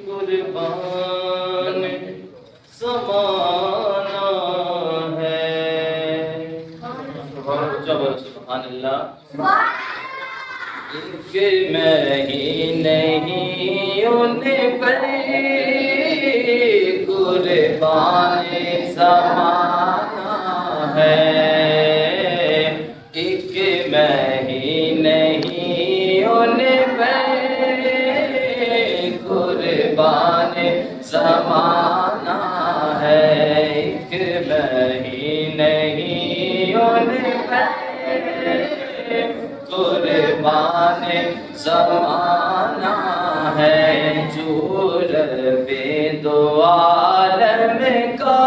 قربان زمانہ ہے. سبحان اللہ. کہ میں ہی نہیں ان پر قربان زمانہ ہے. ایک میں ہی نہیں ان پر قربان زمانہ ہے. ایک میں ہی نہیں ان پر قربان زمانہ ہے. جو رب دو عالم کا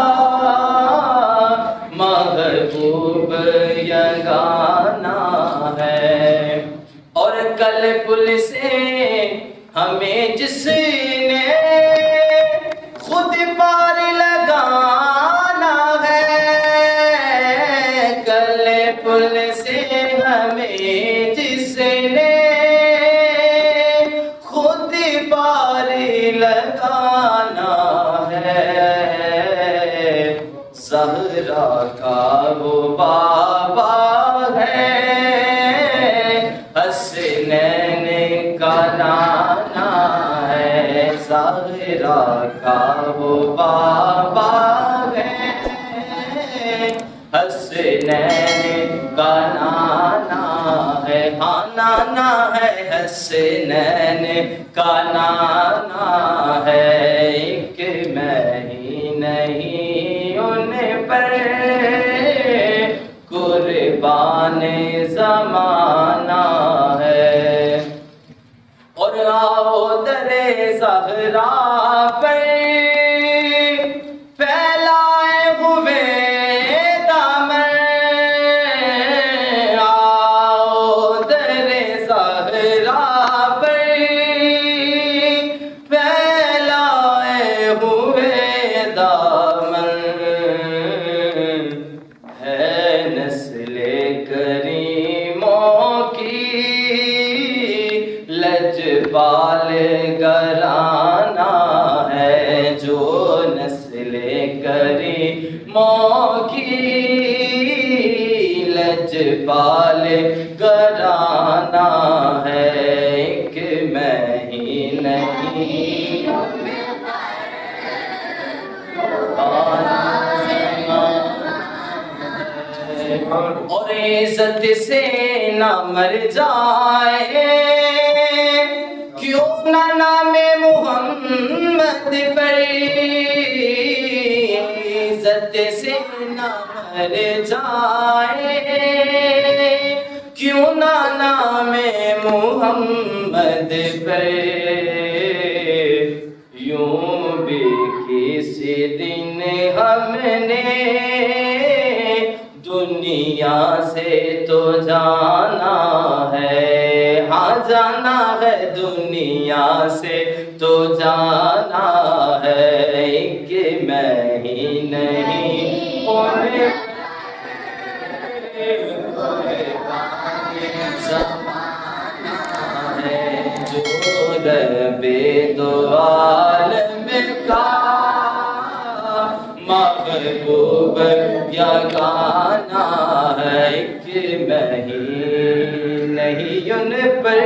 محبوب یگانہ ہے. اور کل پل سے ہمیں جس نے خود پار لگانا ہے. کل پل سے ہمیں جس نے خود پار لگانا ہے. زہرا کا وہ بابا ہے، حسنین کا نانا ہے. زہرا کا وہ بابا ہے، حسنین کا نانا ہے. ہاں نانا ہے، حسنین کا نانا ہے. ایک میں ہی نہیں ان پر قربان زمانہ ہے. اور آؤ در زہرا پر پھیلائے ہوئے دامن. آؤ در زہرا پر پھیلائے ہوئے دامن. ہے نسل کریموں کی لجپال گھرانہ ہے. جو نسل کریموں کی لجپال گھرانہ ہے. ایک میں ہی نہیں اور عزت سے نہ مر جائے کیوں نہ نام محمد پر. عزت سے نہ مر جائے کیوں نہ نام محمد پر. یوں بھی کسی دن ہم نے دنیا سے تو جانا ہے. ہاں جانا ہے، دنیا سے تو جانا ہے. ایک میں ہی نہیں ان زمانہ ہے. جو رب دو عالم کا محبوب یگانہ ہے. ایک میں ہی نہیں ان پر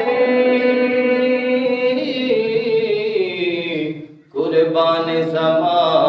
قربان زمانہ